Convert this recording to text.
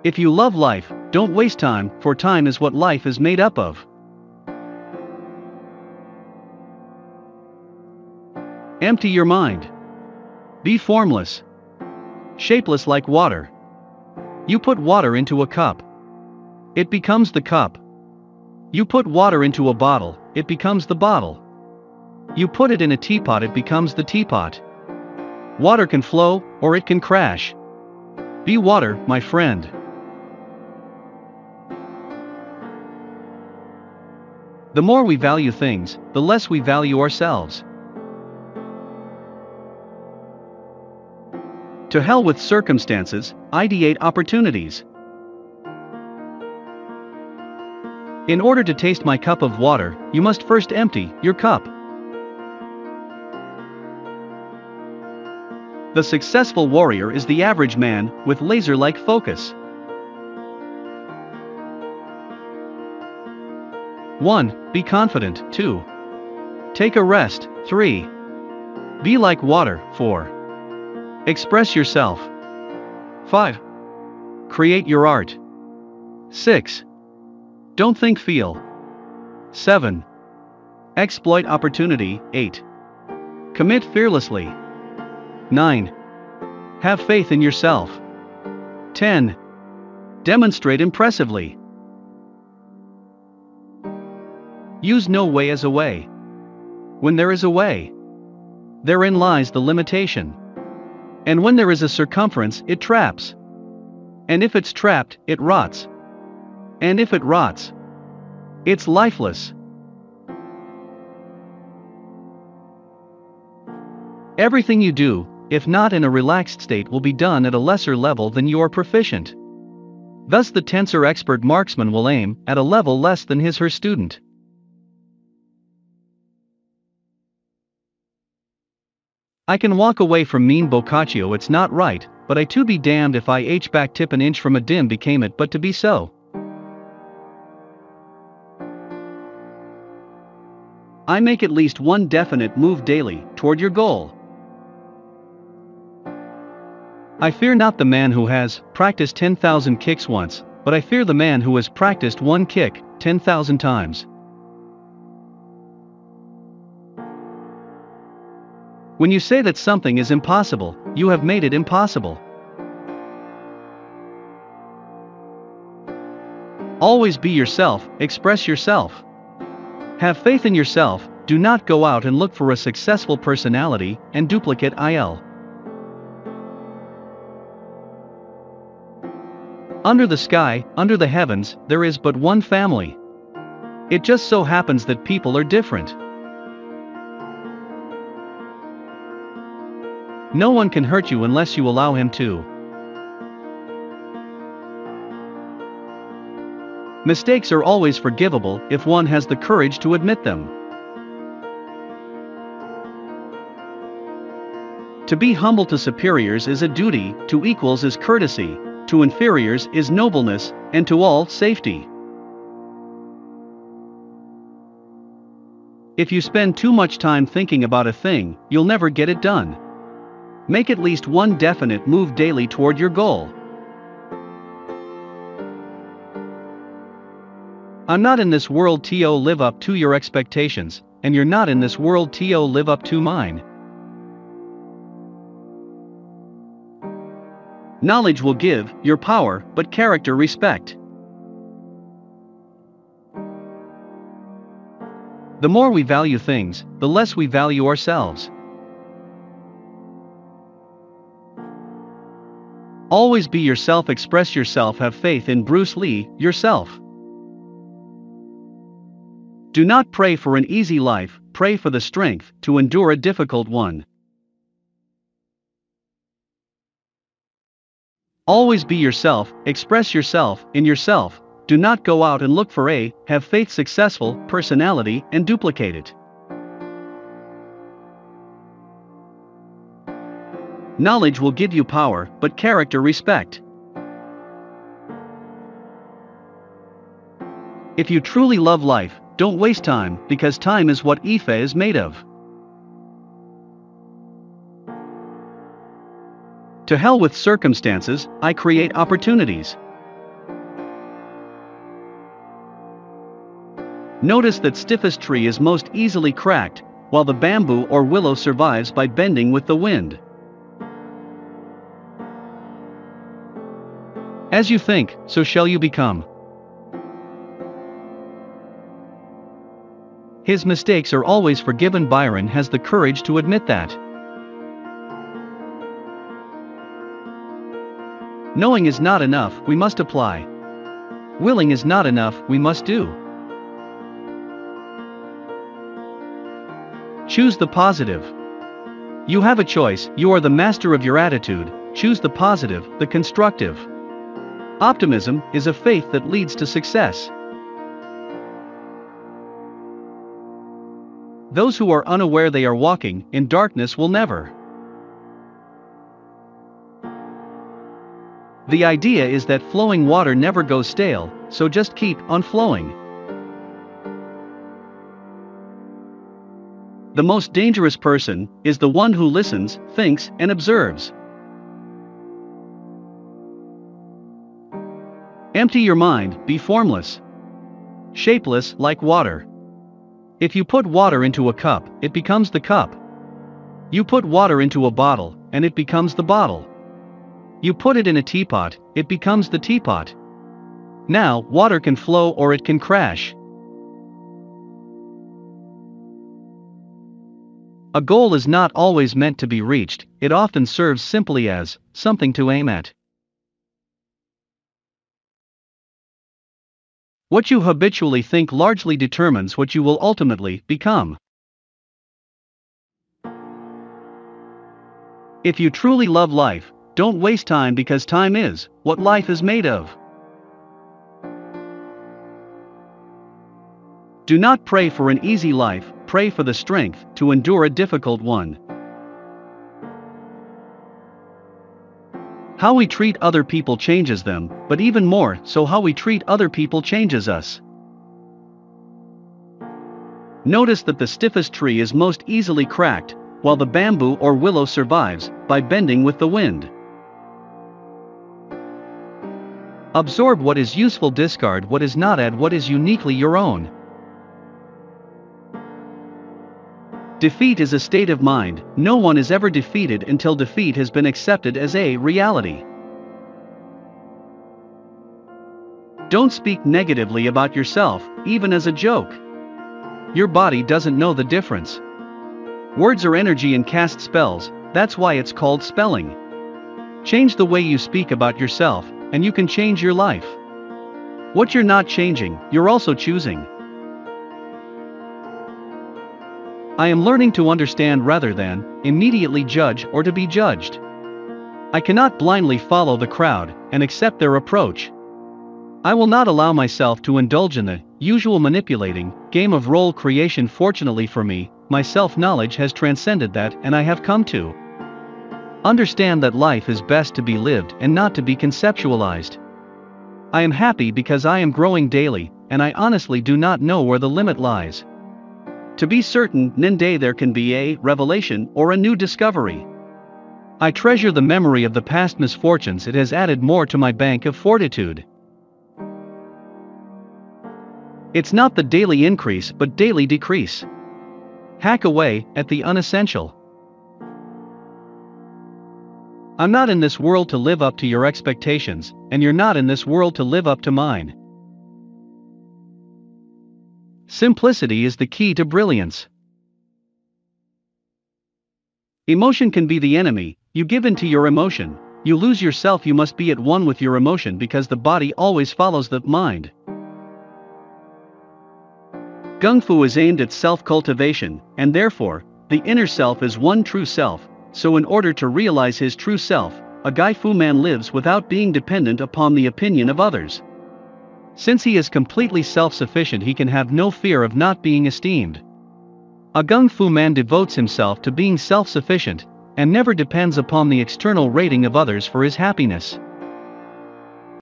If you love life, don't waste time, for time is what life is made up of. Empty your mind. Be formless. Shapeless like water. You put water into a cup. It becomes the cup. You put water into a bottle, it becomes the bottle. You put it in a teapot, it becomes the teapot. Water can flow, or it can crash. Be water, my friend. The more we value things, the less we value ourselves. To hell with circumstances, ideate opportunities. In order to taste my cup of water, you must first empty your cup. The successful warrior is the average man with laser-like focus. 1. Be confident. 2. Take a rest. 3. Be like water. 4. Express yourself. 5. Create your art. 6. Don't think, feel. 7. Exploit opportunity. 8. Commit fearlessly. 9. Have faith in yourself. 10. Demonstrate impressively. Use no way as a way. When there is a way, therein lies the limitation. And when there is a circumference, it traps. And if it's trapped, it rots. And if it rots, it's lifeless. Everything you do, if not in a relaxed state, will be done at a lesser level than you are proficient. Thus the tenser expert marksman will aim at a level less than his/her student. I can walk away from mean Boccaccio, it's not right, but I too be damned if I back tip an inch from a dim became it but to be so. I make at least one definite move daily toward your goal. I fear not the man who has practiced 10,000 kicks once, but I fear the man who has practiced one kick 10,000 times. When you say that something is impossible, you have made it impossible. Always be yourself, express yourself. Have faith in yourself, do not go out and look for a successful personality and duplicate it. Under the sky, under the heavens, there is but one family. It just so happens that people are different. No one can hurt you unless you allow him to. Mistakes are always forgivable if one has the courage to admit them. To be humble to superiors is a duty, to equals is courtesy, to inferiors is nobleness, and to all safety. If you spend too much time thinking about a thing, you'll never get it done. Make at least one definite move daily toward your goal. I'm not in this world to live up to your expectations, and you're not in this world to live up to mine. Knowledge will give your power, but character respect. The more we value things, the less we value ourselves. Always be yourself, express yourself, have faith in Bruce Lee, yourself. Do not pray for an easy life, pray for the strength to endure a difficult one. Always be yourself, express yourself, in yourself, do not go out and look for have faith successful personality and duplicate it. Knowledge will give you power, but character respect. If you truly love life, don't waste time, because time is what Ife is made of. To hell with circumstances, I create opportunities. Notice that stiffest tree is most easily cracked, while the bamboo or willow survives by bending with the wind. As you think, so shall you become. His mistakes are always forgiven. Byron has the courage to admit that. Knowing is not enough, we must apply. Willing is not enough, we must do. Choose the positive. You have a choice, you are the master of your attitude, choose the positive, the constructive. Optimism is a faith that leads to success. Those who are unaware they are walking in darkness will never. The idea is that flowing water never goes stale, so just keep on flowing. The most dangerous person is the one who listens, thinks, and observes. Empty your mind, be formless. Shapeless like water. If you put water into a cup, it becomes the cup. You put water into a bottle, and it becomes the bottle. You put it in a teapot, it becomes the teapot. Now, water can flow or it can crash. A goal is not always meant to be reached, it often serves simply as something to aim at. What you habitually think largely determines what you will ultimately become. If you truly love life, don't waste time, because time is what life is made of. Do not pray for an easy life, pray for the strength to endure a difficult one. How we treat other people changes them, but even more so how we treat other people changes us. Notice that the stiffest tree is most easily cracked, while the bamboo or willow survives by bending with the wind. Absorb what is useful, discard what is not, add what is uniquely your own. Defeat is a state of mind, no one is ever defeated until defeat has been accepted as a reality. Don't speak negatively about yourself, even as a joke. Your body doesn't know the difference. Words are energy and cast spells, that's why it's called spelling. Change the way you speak about yourself, and you can change your life. What you're not changing, you're also choosing. I am learning to understand rather than immediately judge or to be judged. I cannot blindly follow the crowd and accept their approach. I will not allow myself to indulge in the usual manipulating game of role creation. Fortunately for me, my self-knowledge has transcended that, and I have come to understand that life is best to be lived and not to be conceptualized. I am happy because I am growing daily, and I honestly do not know where the limit lies. To be certain, one day there can be a revelation or a new discovery. I treasure the memory of the past misfortunes, it has added more to my bank of fortitude. It's not the daily increase but daily decrease. Hack away at the unessential. I'm not in this world to live up to your expectations, and you're not in this world to live up to mine. Simplicity is the key to brilliance. Emotion can be the enemy, you give in to your emotion, you lose yourself. You must be at one with your emotion because the body always follows the mind. Gung Fu is aimed at self-cultivation, and therefore, the inner self is one true self, so in order to realize his true self, a Gai Fu man lives without being dependent upon the opinion of others. Since he is completely self-sufficient, he can have no fear of not being esteemed. A Gung Fu man devotes himself to being self-sufficient, and never depends upon the external rating of others for his happiness.